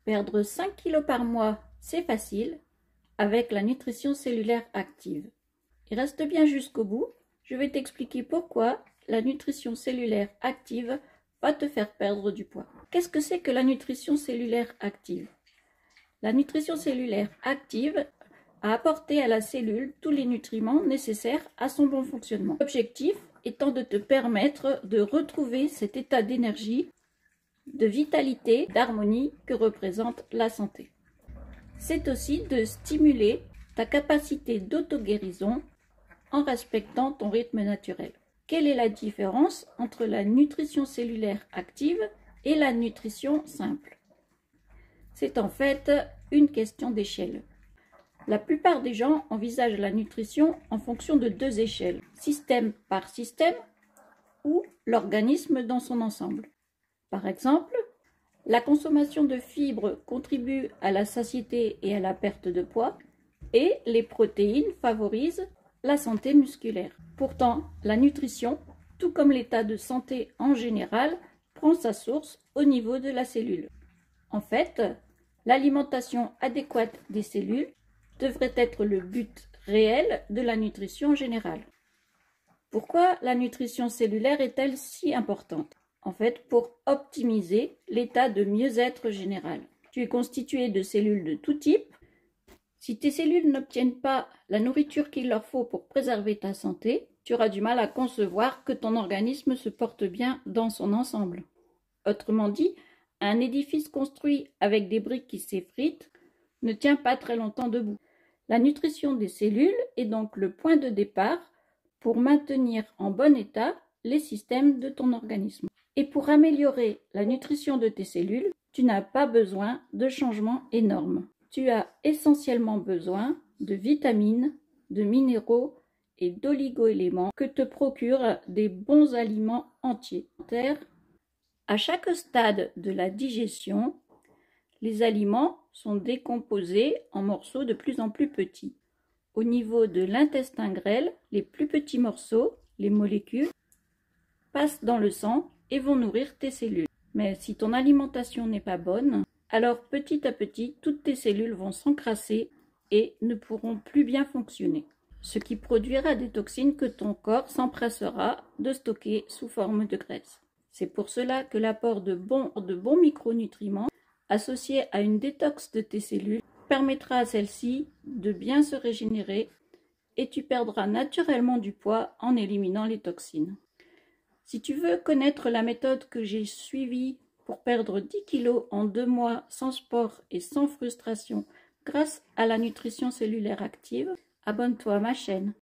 Perdre 5 kg par mois, c'est facile avec la nutrition cellulaire active. Et reste bien jusqu'au bout, je vais t'expliquer pourquoi la nutrition cellulaire active va te faire perdre du poids. Qu'est-ce que c'est que la nutrition cellulaire active? La nutrition cellulaire active a apporté à la cellule tous les nutriments nécessaires à son bon fonctionnement. L'objectif étant de te permettre de retrouver cet état d'énergie, de vitalité, d'harmonie que représente la santé. C'est aussi de stimuler ta capacité d'auto-guérison en respectant ton rythme naturel. Quelle est la différence entre la nutrition cellulaire active et la nutrition simple? C'est en fait une question d'échelle. La plupart des gens envisagent la nutrition en fonction de deux échelles, système par système ou l'organisme dans son ensemble. Par exemple, la consommation de fibres contribue à la satiété et à la perte de poids, et les protéines favorisent la santé musculaire. Pourtant, la nutrition, tout comme l'état de santé en général, prend sa source au niveau de la cellule. En fait, l'alimentation adéquate des cellules devrait être le but réel de la nutrition générale. Pourquoi la nutrition cellulaire est-elle si importante? En fait, pour optimiser l'état de mieux-être général. Tu es constitué de cellules de tout type. Si tes cellules n'obtiennent pas la nourriture qu'il leur faut pour préserver ta santé, tu auras du mal à concevoir que ton organisme se porte bien dans son ensemble. Autrement dit, un édifice construit avec des briques qui s'effritent ne tient pas très longtemps debout. La nutrition des cellules est donc le point de départ pour maintenir en bon état les systèmes de ton organisme. Et pour améliorer la nutrition de tes cellules, tu n'as pas besoin de changements énormes. Tu as essentiellement besoin de vitamines, de minéraux et d'oligo-éléments que te procurent des bons aliments entiers. À chaque stade de la digestion, les aliments sont décomposés en morceaux de plus en plus petits. Au niveau de l'intestin grêle, les plus petits morceaux, les molécules, passent dans le sang et vont nourrir tes cellules. Mais si ton alimentation n'est pas bonne, alors petit à petit, toutes tes cellules vont s'encrasser et ne pourront plus bien fonctionner, ce qui produira des toxines que ton corps s'empressera de stocker sous forme de graisse. C'est pour cela que l'apport de bons micronutriments associé à une détox de tes cellules permettra à celles-ci de bien se régénérer et tu perdras naturellement du poids en éliminant les toxines. Si tu veux connaître la méthode que j'ai suivie pour perdre 10 kg en 2 mois sans sport et sans frustration grâce à la nutrition cellulaire active, abonne-toi à ma chaîne.